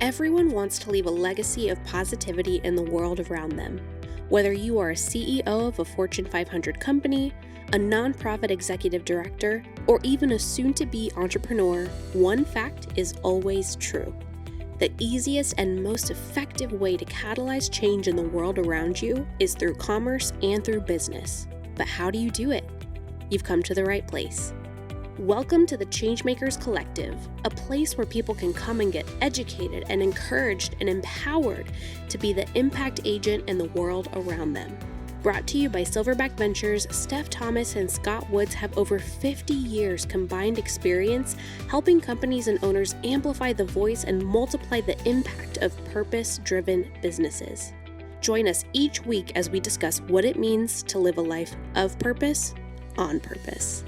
Everyone wants to leave a legacy of positivity in the world around them. Whether you are a CEO of a Fortune 500 company, a nonprofit executive director, or even a soon-to-be entrepreneur, one fact is always true. The easiest and most effective way to catalyze change in the world around you is through commerce and through business. But how do you do it? You've come to the right place. Welcome to the Changemakers Collective, a place where people can come and get educated and encouraged and empowered to be the impact agent in the world around them. Brought to you by Silverback Ventures, Steff Thomas and Scott Woods have over 50 years combined experience helping companies and owners amplify the voice and multiply the impact of purpose-driven businesses. Join us each week as we discuss what it means to live a life of purpose on purpose.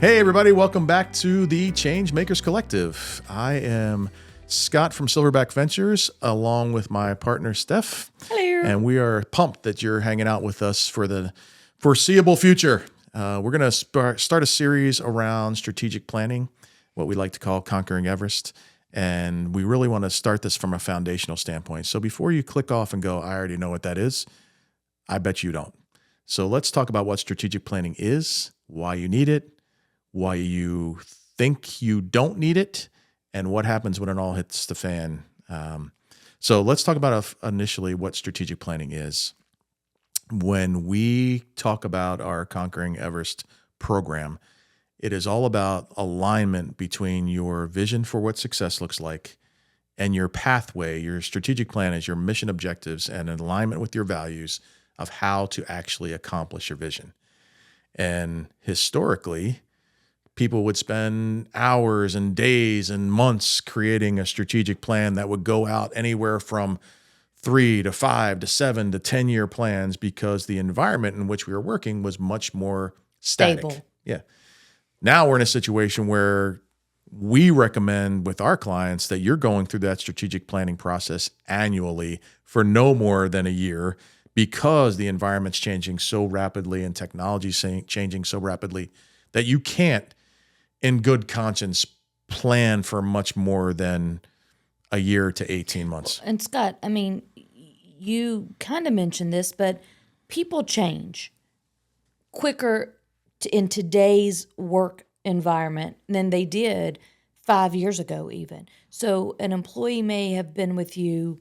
Hey everybody, welcome back to the Changemakers Collective. I am Scott from Silverback Ventures, along with my partner Steff. Hello. And we are pumped that you're hanging out with us for the foreseeable future. We're going to start a series around strategic planning, what we like to call conquering Everest. And we really want to start this from a foundational standpoint. So before you click off and go, I already know what that is, I bet you don't. So let's talk about what strategic planning is, why you need it, why you think you don't need it, and what happens when it all hits the fan. So let's talk about initially what strategic planning is. When we talk about our Conquering Everest program, it is all about alignment between your vision for what success looks like and your pathway. Your strategic plan is your mission objectives and in alignment with your values of how to actually accomplish your vision. And historically, people would spend hours and days and months creating a strategic plan that would go out anywhere from 3 to 5 to 7 to 10-year plans because the environment in which we were working was much more static. Stable. Yeah. Now we're in a situation where we recommend with our clients that you're going through that strategic planning process annually for no more than a year because the environment's changing so rapidly and technology's changing so rapidly that you can't in good conscience plan for much more than a year to 18 months. And Scott, I mean, you kind of mentioned this, but people change quicker in today's work environment than they did 5 years ago even. So an employee may have been with you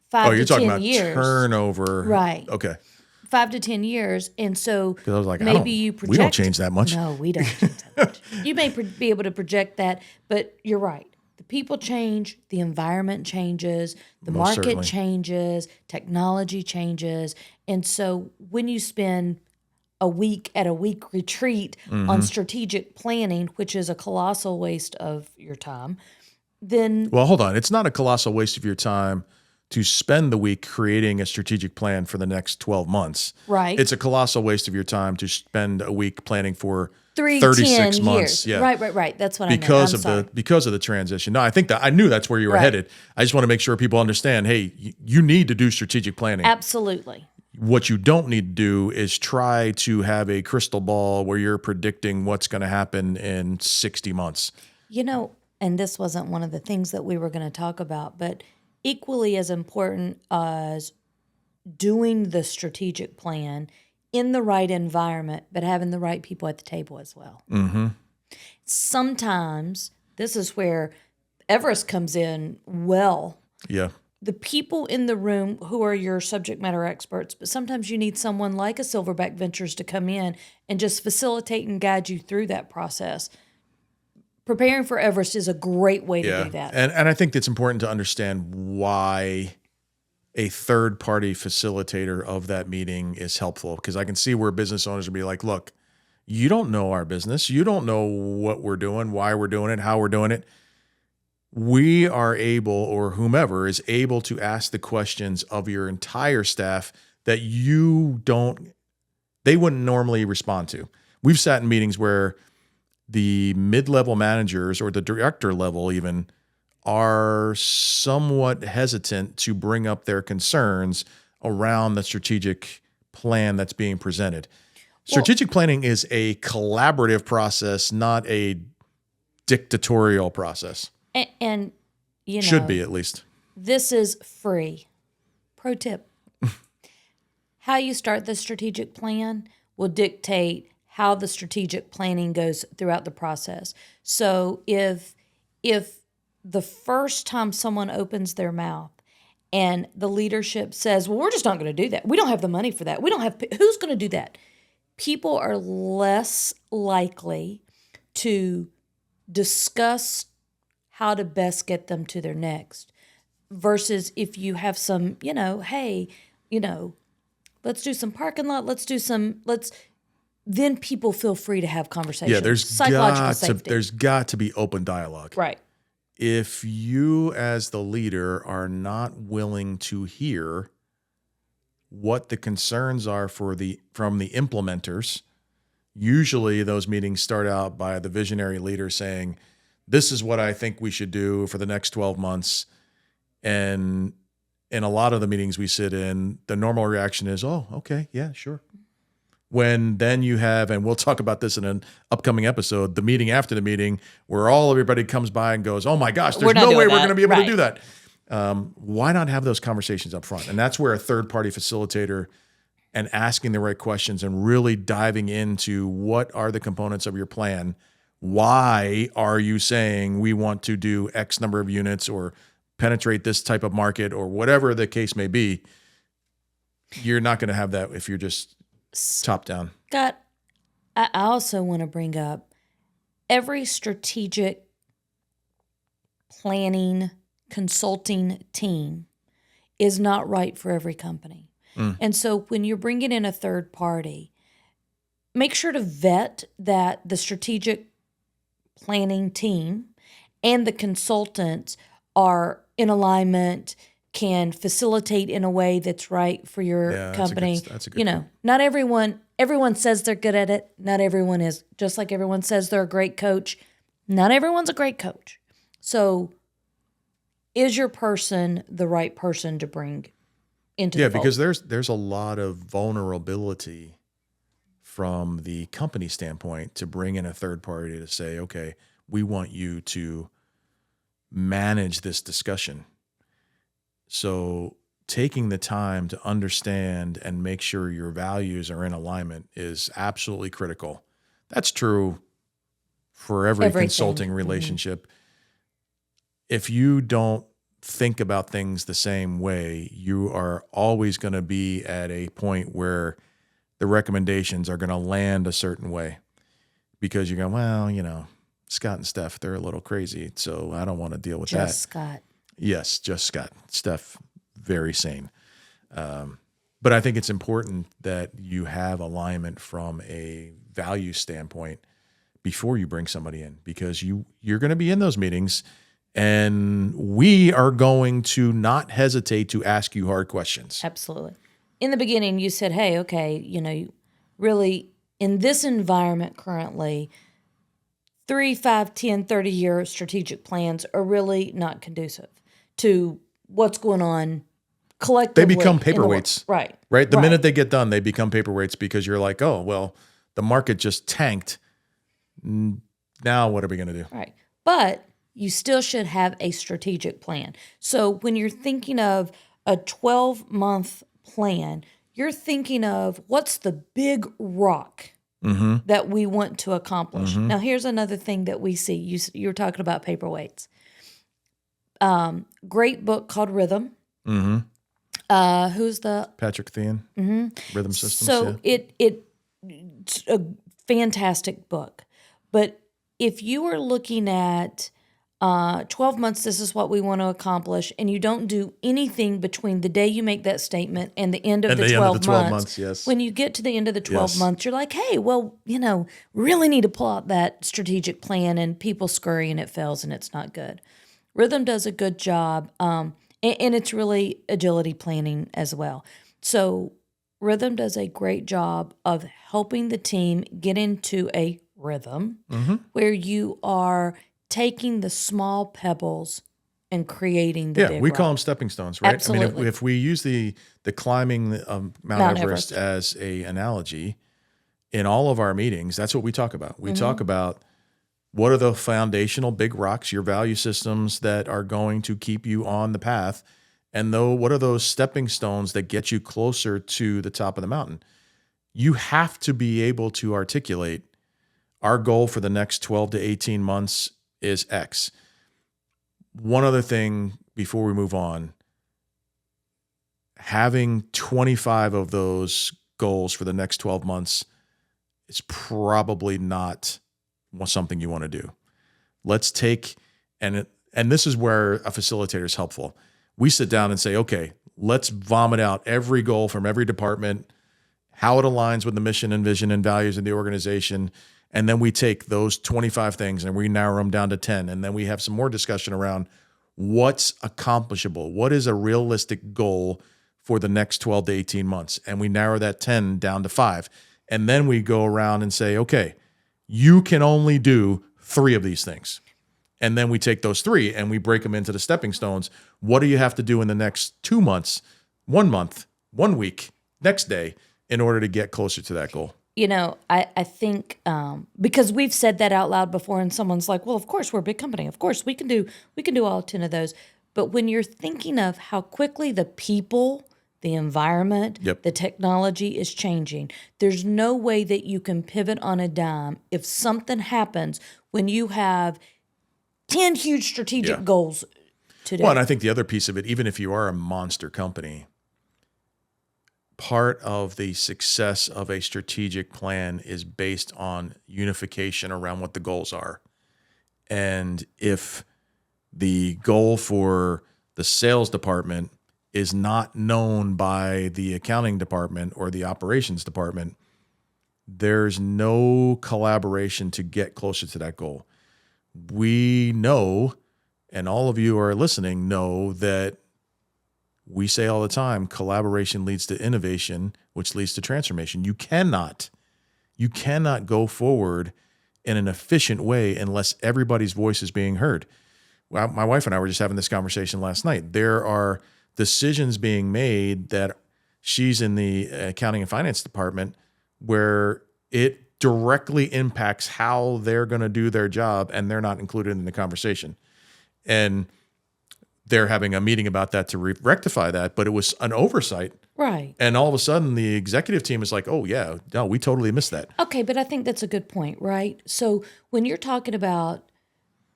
5 to 10 years. Oh, you're talking about turnover. Right. Okay. 5 to 10 years, and so I was like, maybe you project. We don't change that much. No, we don't change that much. You may be able to project that, but you're right. The people change, the environment changes, the Most market certainly. changes, technology changes, and so when you spend a week at a week retreat on strategic planning, which is a colossal waste of your time, then Well, hold on. It's not a colossal waste of your time to spend the week creating a strategic plan for the next 12 months. Right. It's a colossal waste of your time to spend a week planning for 10 36 months. years. Yeah. Right. That's what I meant. Because of the transition. No, I knew that's where you were Right. headed. I just want to make sure people understand, hey, you need to do strategic planning. Absolutely. What you don't need to do is try to have a crystal ball where you're predicting what's going to happen in 60 months. You know, and this wasn't one of the things that we were going to talk about, but equally as important as doing the strategic plan in the right environment, but having the right people at the table as well. Mm-hmm. Sometimes this is where Everest comes in well. Yeah. The people in the room who are your subject matter experts, but sometimes you need someone like a Silverback Ventures to come in and just facilitate and guide you through that process. Preparing for Everest is a great way to do that. And I think it's important to understand why a third-party facilitator of that meeting is helpful, because I can see where business owners would be like, look, you don't know our business. You don't know what we're doing, why we're doing it, how we're doing it. We are able, or whomever is able, to ask the questions of your entire staff that they wouldn't normally respond to. We've sat in meetings where the mid-level managers or the director level even are somewhat hesitant to bring up their concerns around the strategic plan that's being presented. Strategic planning is a collaborative process, not a dictatorial process. And you know, Should be, at least. this is free. Pro tip. How you start the strategic plan will dictate how the strategic planning goes throughout the process. So if the first time someone opens their mouth and the leadership says, well, we're just not going to do that. We don't have the money for that. We don't have, who's going to do that? People are less likely to discuss how to best get them to their next versus if you have some, hey, let's do some parking lot. Then people feel free to have conversations. Yeah, there's got to be open dialogue. Right. If you as the leader are not willing to hear what the concerns are from the implementers, usually those meetings start out by the visionary leader saying, this is what I think we should do for the next 12 months. And in a lot of the meetings we sit in, the normal reaction is, oh, okay, yeah, sure. When then you have, and we'll talk about this in an upcoming episode, the meeting after the meeting where everybody comes by and goes, oh my gosh, there's no way we're going to be able to do that. Why not have those conversations up front? And that's where a third-party facilitator and asking the right questions and really diving into what are the components of your plan. Why are you saying we want to do X number of units or penetrate this type of market or whatever the case may be? You're not going to have that if you're just top down. Scott, I also want to bring up every strategic planning consulting team is not right for every company. And so when you're bringing in a third party, make sure to vet that the strategic planning team and the consultants are in alignment, can facilitate in a way that's right for your company. That's a good point. Not everyone says they're good at it. Not everyone is. Just like everyone says they're a great coach, not everyone's a great coach. So is your person the right person to bring into the fold? Because there's a lot of vulnerability from the company standpoint to bring in a third party to say, okay, we want you to manage this discussion. So taking the time to understand and make sure your values are in alignment is absolutely critical. That's true for every consulting relationship. If you don't think about things the same way, you are always going to be at a point where the recommendations are going to land a certain way because you go, well, Scott and Steff, they're a little crazy, so I don't want to deal with that. Just Scott. Yes, just Scott. Steff, very sane. But I think it's important that you have alignment from a value standpoint before you bring somebody in because you're going to be in those meetings and we are going to not hesitate to ask you hard questions. Absolutely. In the beginning, you said, hey, okay, really in this environment currently, 3, 5, 10, 30-year strategic plans are really not conducive to what's going on collectively. They become paperweights. Right. The minute they get done, they become paperweights because you're like, oh, well, the market just tanked. Now what are we going to do? Right. But you still should have a strategic plan. So when you're thinking of a 12-month plan, you're thinking of what's the big rock that we want to accomplish. Now, here's another thing that we see. You were talking about paperweights. Great book called Rhythm. Who's the Patrick Thean? Rhythm Systems. So it's a fantastic book. But if you are looking at 12 months, this is what we want to accomplish, and you don't do anything between the day you make that statement and the end of the 12 months, yes. When you get to the end of the 12 months, you're like, hey, well, really need to pull out that strategic plan, and people scurry and it fails and it's not good. Rhythm does a good job, and it's really agility planning as well. So Rhythm does a great job of helping the team get into a rhythm where you are taking the small pebbles and creating the big we rock. call them stepping stones, right? Absolutely. I mean, if we use the climbing Mount Everest as a analogy, in all of our meetings, that's what we talk about. We talk about What are the foundational big rocks, your value systems that are going to keep you on the path? And what are those stepping stones that get you closer to the top of the mountain? You have to be able to articulate, our goal for the next 12 to 18 months is X. One other thing before we move on, having 25 of those goals for the next 12 months is probably not something you want to do. Let's take, and this is where a facilitator is helpful. We sit down and say, okay, let's vomit out every goal from every department, how it aligns with the mission and vision and values of the organization. And then we take those 25 things and we narrow them down to 10. And then we have some more discussion around what's accomplishable. What is a realistic goal for the next 12 to 18 months? And we narrow that 10 down to 5. And then we go around and say, okay, you can only do 3 of these things. And then we take those 3 and we break them into the stepping stones. What do you have to do in the next 2 months, 1 month, 1 week, next day in order to get closer to that goal? You know, I think because we've said that out loud before, and someone's like, "Well, of course we're a big company. Of course we can do all 10 of those." But when you're thinking of how quickly the people, the environment, the technology is changing, there's no way that you can pivot on a dime if something happens when you have 10 huge strategic goals today. Well, and I think the other piece of it, even if you are a monster company, part of the success of a strategic plan is based on unification around what the goals are. And if the goal for the sales department is not known by the accounting department or the operations department, there's no collaboration to get closer to that goal. We know, and all of you are listening know, that we say all the time, collaboration leads to innovation, which leads to transformation. You cannot go forward in an efficient way unless everybody's voice is being heard. Well, my wife and I were just having this conversation last night. There are decisions being made that she's in the accounting and finance department where it directly impacts how they're going to do their job, and they're not included in the conversation. And they're having a meeting about that to rectify that, but it was an oversight. Right. And all of a sudden the executive team is like, oh yeah, no, we totally missed that. Okay, but I think that's a good point, right? So when you're talking about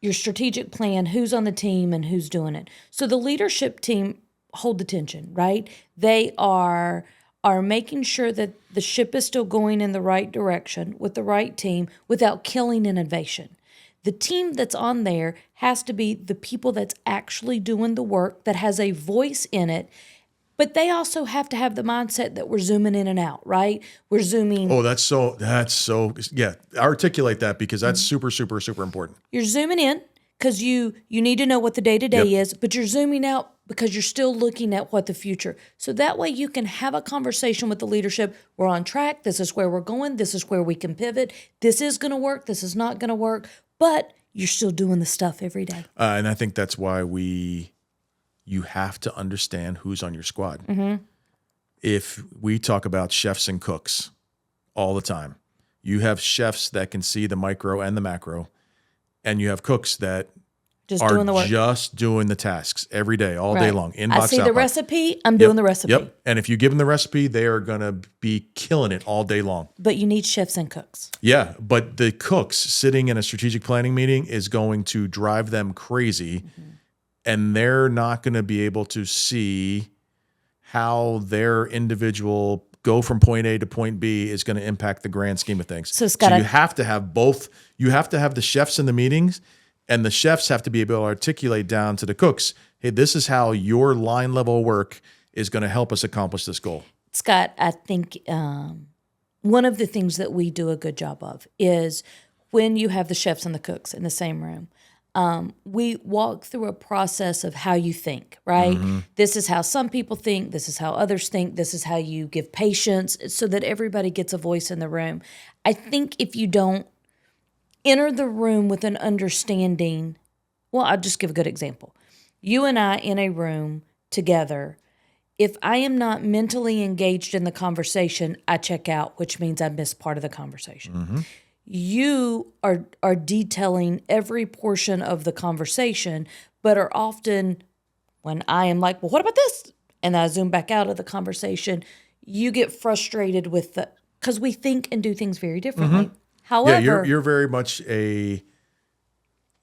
your strategic plan, who's on the team and who's doing it. So the leadership team hold the tension, right? They are making sure that the ship is still going in the right direction with the right team without killing innovation. The team that's on there has to be the people that's actually doing the work, that has a voice in it, but they also have to have the mindset that we're zooming in and out, right? We're zooming. Oh, that's so, yeah. Articulate that, because that's super, super, super important. You're zooming in because you need to know what the day-to-day is, but you're zooming out because you're still looking at what the future. So that way you can have a conversation with the leadership. We're on track. This is where we're going. This is where we can pivot. This is going to work. This is not going to work. But you're still doing the stuff every day. And I think that's why you have to understand who's on your squad. Mm-hmm. If we talk about chefs and cooks all the time, you have chefs that can see the micro and the macro, and you have cooks that just doing the tasks every day, all day long. Inbox, I see the recipe, I'm doing the recipe. Yep. And if you give them the recipe, they are going to be killing it all day long. But you need chefs and cooks. Yeah. But the cooks sitting in a strategic planning meeting is going to drive them crazy. Mm-hmm. And they're not going to be able to see how their individual go from point A to point B is going to impact the grand scheme of things. So you have to have both. You have to have the chefs in the meetings, and the chefs have to be able to articulate down to the cooks, hey, this is how your line level work is going to help us accomplish this goal. Scott, I think one of the things that we do a good job of is when you have the chefs and the cooks in the same room, we walk through a process of how you think, right? Mm-hmm. This is how some people think. This is how others think. This is how you give patience so that everybody gets a voice in the room. I think if you don't enter the room with an understanding, well, I'll just give a good example. You and I in a room together, if I am not mentally engaged in the conversation, I check out, which means I miss part of the conversation. Mm-hmm. you are detailing every portion of the conversation, but are often, when I am like, well, what about this? And I zoom back out of the conversation, you get frustrated with because we think and do things very differently. Yeah, However, you're very much a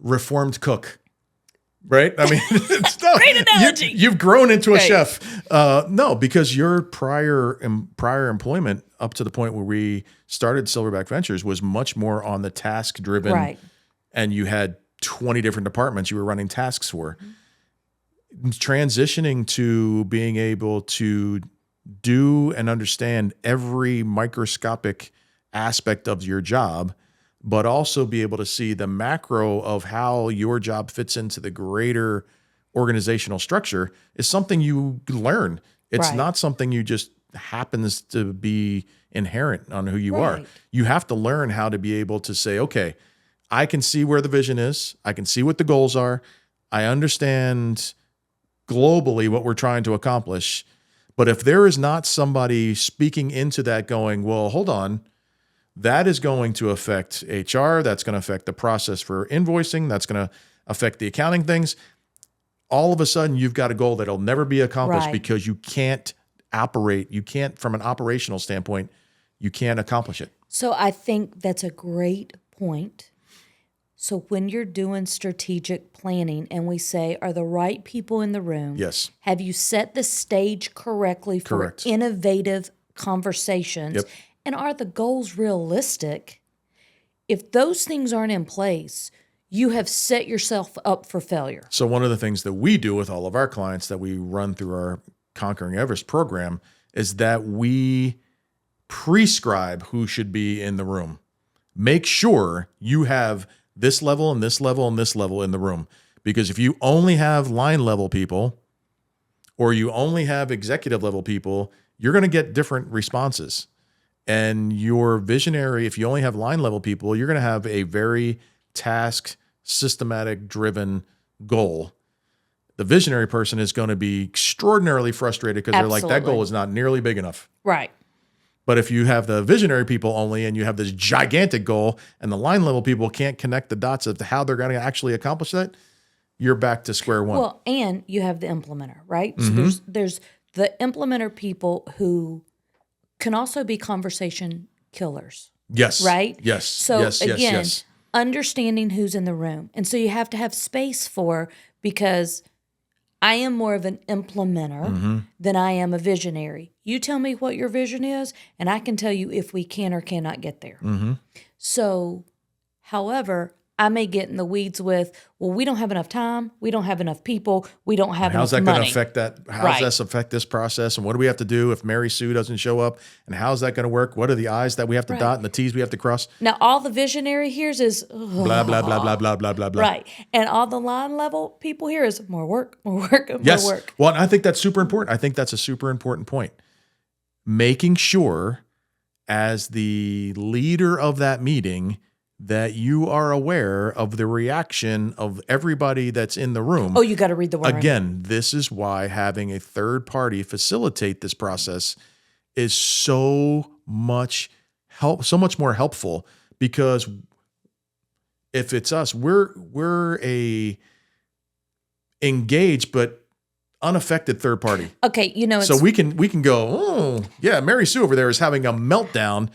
reformed cook. Right? I mean, great analogy. You've grown into a Right. chef. No, because your prior employment up to the point where we started Silverback Ventures was much more on the task driven. Right. And you had 20 different departments you were running tasks for. Transitioning to being able to do and understand every microscopic aspect of your job, but also be able to see the macro of how your job fits into the greater organizational structure is something you learn. It's Right. not something you just happens to be inherent on who you are. Right. You have to learn how to be able to say, okay, I can see where the vision is. I can see what the goals are. I understand globally what we're trying to accomplish. But if there is not somebody speaking into that going, well, hold on, that is going to affect HR. That's going to affect the process for invoicing. That's going to affect the accounting things. All of a sudden, you've got a goal that'll never be accomplished Right. because you can't operate. You can't, from an operational standpoint, you can't accomplish it. So I think that's a great point. So when you're doing strategic planning and we say, are the right people in the room? Yes. Have you set the stage correctly for Correct. innovative conversations? Yep. And are the goals realistic? If those things aren't in place, you have set yourself up for failure. So one of the things that we do with all of our clients that we run through our Conquering Everest program is that we prescribe who should be in the room. Make sure you have this level and this level and this level in the room. Because if you only have line level people or you only have executive level people, you're going to get different responses. And your visionary, if you only have line level people, you're going to have a very task, systematic driven goal. The visionary person is going to be extraordinarily frustrated because they're like, that Absolutely. goal is not nearly big enough. Right. But if you have the visionary people only and you have this gigantic goal and the line level people can't connect the dots of how they're going to actually accomplish that, you're back to square one. Well, and you have the implementer, right? So there's the implementer people who can also be conversation killers, yes. right? Yes. So yes. again, Yes. understanding who's in the room. And so you have to have space for, because I am more of an implementer than I am a visionary. You tell me what your vision is, and I can tell you if we can or cannot get there. So, however, I may get in the weeds with, well, we don't have enough time, we don't have enough people, we don't have How's enough that going money. to affect that? How Right. does this affect this process? And what do we have to do if Mary Sue doesn't show up? And how's that going to work? What are the I's that we have to Right. dot and the T's we have to cross? Now, all the visionary hears is, Blah, blah, blah, blah, blah, blah, blah, blah. right. And all the line level people here is more work, more work, more Yes. work. Well, I think that's super important. I think that's a super important point. Making sure as the leader of that meeting that you are aware of the reaction of everybody that's in the room. Oh, you got to read the word. Again, this is why having a third party facilitate this process is so much more helpful, because if it's us, we're a engaged but unaffected third party. Okay, it's, So we can go, oh yeah, Mary Sue over there is having a meltdown,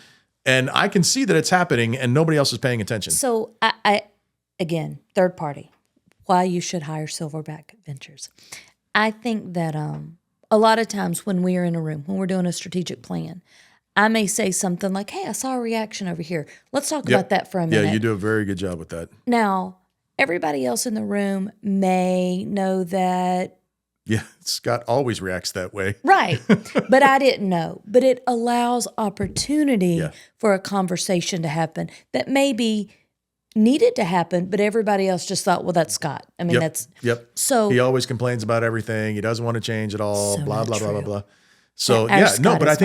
and I can see that it's happening, and nobody else is paying attention. so I again, third party, why you should hire Silverback Ventures. I think that a lot of times when we are in a room, when we're doing a strategic plan, I may say something like, hey, I saw a reaction over here. Let's talk Yep. about that for a minute. Yeah, you do a very good job with that. Now, everybody else in the room may know that. Yeah, Scott always reacts that way. Right. But I didn't know. But it allows opportunity Yeah. for a conversation to happen that maybe needed to happen, but everybody else just thought, well, that's Scott. I mean, Yep. so He always complains about everything. He doesn't want to change at all. So blah not blah blah blah true. blah. So Our yeah, Scott no, but is I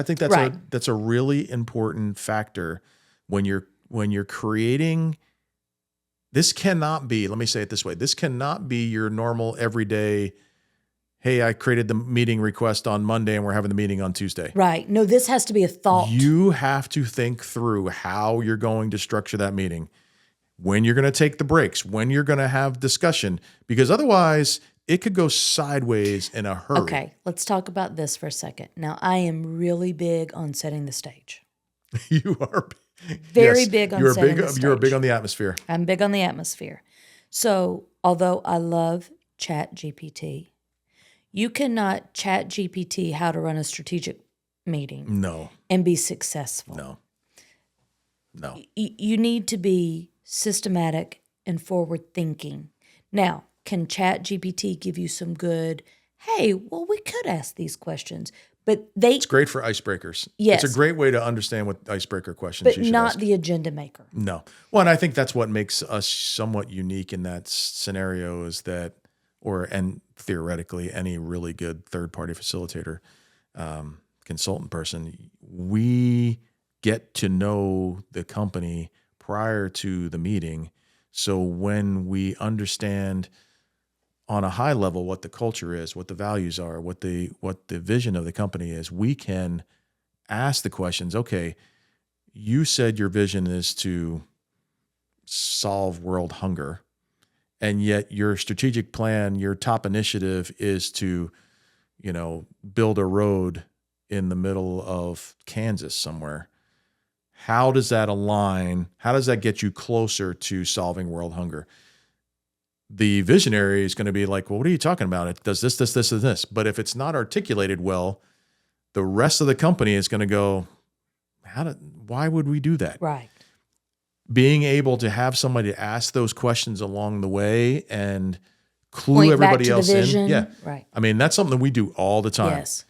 think not that way. Right. that's a really important factor when you're creating. This cannot be. Let me say it this way. This cannot be your normal everyday hey, I created the meeting request on Monday and we're having the meeting on Tuesday. Right. No, this has to be a thought. You have to think through how you're going to structure that meeting, when you're going to take the breaks, when you're going to have discussion, because otherwise it could go sideways in a hurry. Okay, let's talk about this for a second. Now, I am really big on setting the stage. You are Very big on setting the stage. You're big on the atmosphere. I'm big on the atmosphere. So, although I love ChatGPT, you cannot ChatGPT how to run a strategic meeting No. and be successful. No. You need to be systematic and forward thinking. Now, can ChatGPT give you some good, hey, well, we could ask these questions, but It's great for icebreakers. Yes. It's a great way to understand what icebreaker questions but you should not ask. the agenda maker. No. Well, and I think that's what makes us somewhat unique in that scenario is that, and theoretically, any really good third-party facilitator, consultant person, we get to know the company prior to the meeting. So when we understand on a high level what the culture is, what the values are, what the vision of the company is, we can ask the questions, okay, you said your vision is to solve world hunger, and yet your strategic plan, your top initiative is to, build a road in the middle of Kansas somewhere. How does that align? How does that get you closer to solving world hunger? The visionary is going to be like, well, what are you talking about? It does this, and this. But if it's not articulated well, the rest of the company is going to go, why would we do that? Right. Being able to have somebody to ask those questions along the way and clue Point everybody back to else the vision. in. Yeah. Right. I mean, that's something that we do all the time. Yes.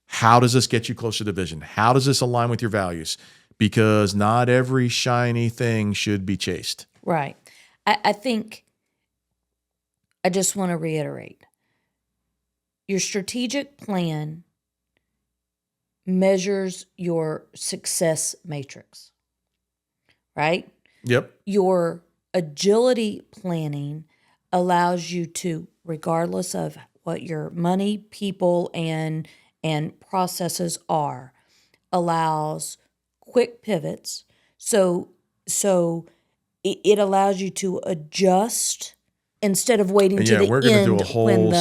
How does this get you closer to vision? How does this align with your values? Because not every shiny thing should be chased. Right. I think I just want to reiterate. Your strategic plan measures your success matrix, right? Yep. Your agility planning allows you to, regardless of what your money, people, and processes are, allows quick pivots. So it allows you to adjust instead of waiting to the end. We're going to do a when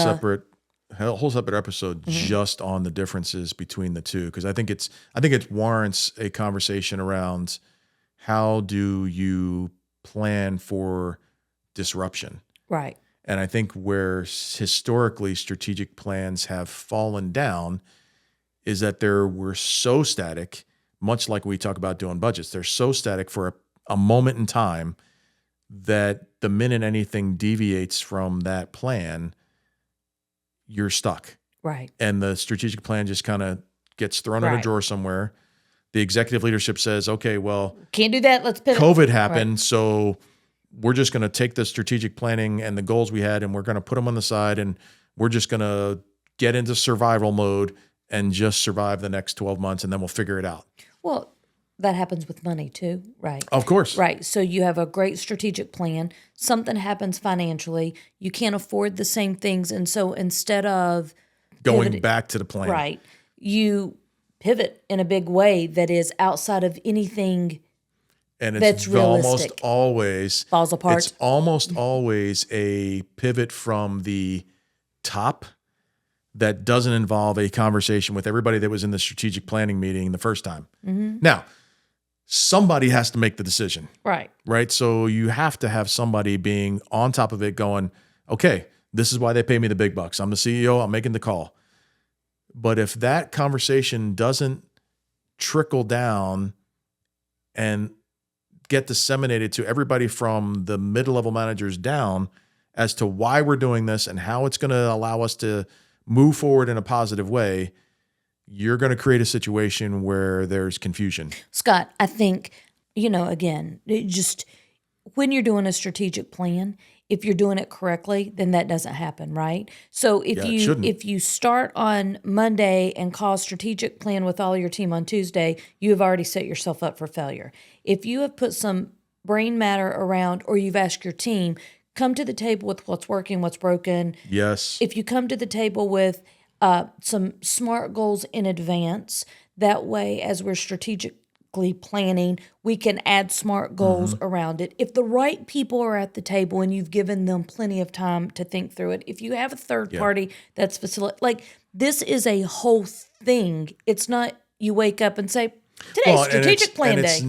whole separate episode just on the differences between the two, because I think it warrants a conversation around how do you plan for disruption. Right. And I think where historically strategic plans have fallen down is that we're so static, much like we talk about doing budgets. They're so static for a moment in time that the minute anything deviates from that plan, you're stuck. Right. And the strategic plan just kind of gets thrown in a drawer somewhere. The executive leadership says, okay, well, can't do that. Let's pivot. COVID happened, so we're just going to take the strategic planning and the goals we had and we're going to put them on the side and we're just going to get into survival mode and just survive the next 12 months and then we'll figure it out. Well, that happens with money too, right? Of course. Right. So you have a great strategic plan. Something happens financially. You can't afford the same things. And so instead of going back to the plan, right, you pivot in a big way that is outside of anything and that's realistic. Almost always falls apart. It's almost always a pivot from the top that doesn't involve a conversation with everybody that was in the strategic planning meeting the first time. Mm-hmm. Now, somebody has to make the decision. Right. So you have to have somebody being on top of it going, okay, this is why they pay me the big bucks. I'm the CEO. I'm making the call. But if that conversation doesn't trickle down and get disseminated to everybody from the mid-level managers down as to why we're doing this and how it's going to allow us to move forward in a positive way, you're going to create a situation where there's confusion. Scott, I think, again, just when you're doing a strategic plan, if you're doing it correctly, then that doesn't happen, right? So if you start on Monday and call strategic plan with all your team on Tuesday, you have already set yourself up for failure. If you have put some brain matter around or you've asked your team, come to the table with what's working, what's broken. Yes. If you come to the table with some SMART goals in advance, that way, as we're strategically planning, we can add SMART goals around it. If the right people are at the table and you've given them plenty of time to think through it, if you have a third party that's like this is a whole thing. It's not you wake up and say, today's strategic plan day.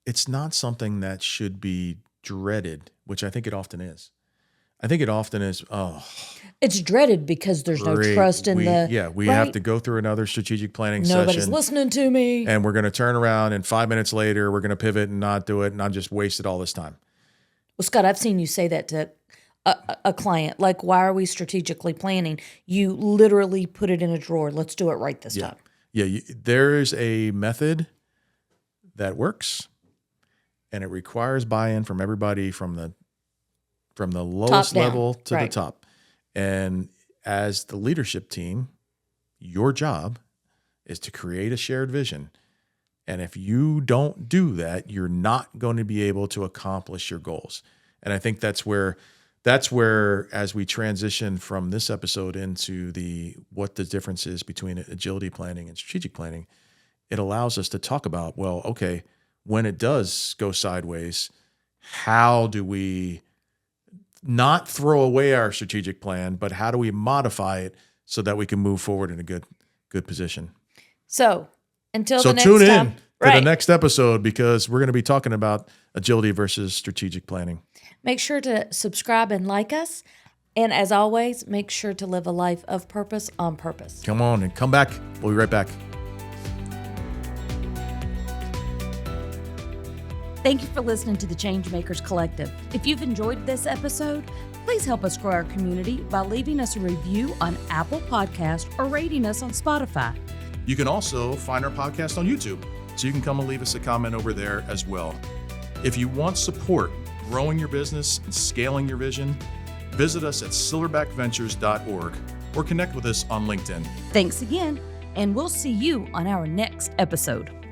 It's not something that should be dreaded, which I think it often is. I think it often is, it's dreaded because there's no trust in we right? have to go through another strategic planning Nobody's session. listening to me. And we're going to turn around and 5 minutes later, we're going to pivot and not do it. And I've just wasted all this time. Well, Scott, I've seen you say that to a client. Like, why are we strategically planning? You literally put it in a drawer. Let's do it right this time. Yeah, there is a method that works, and it requires buy-in from everybody from the lowest level to the top. And as the leadership team, your job is to create a shared vision. And if you don't do that, you're not going to be able to accomplish your goals. And I think that's where as we transition from this episode into what the difference is between agility planning and strategic planning, it allows us to talk about, well, okay, when it does go sideways, how do we not throw away our strategic plan, but how do we modify it so that we can move forward in a good position? So the next time, tune in to the next episode, because we're going to be talking about agility versus strategic planning. Make sure to subscribe and like us. And as always, make sure to live a life of purpose on purpose. Come on and come back. We'll be right back. Thank you for listening to the Changemakers Collective. If you've enjoyed this episode, please help us grow our community by leaving us a review on Apple Podcast or rating us on Spotify. You can also find our podcast on YouTube, so you can come and leave us a comment over there as well. If you want support growing your business and scaling your vision, visit us at silverbackventures.org or connect with us on LinkedIn. Thanks again, and we'll see you on our next episode.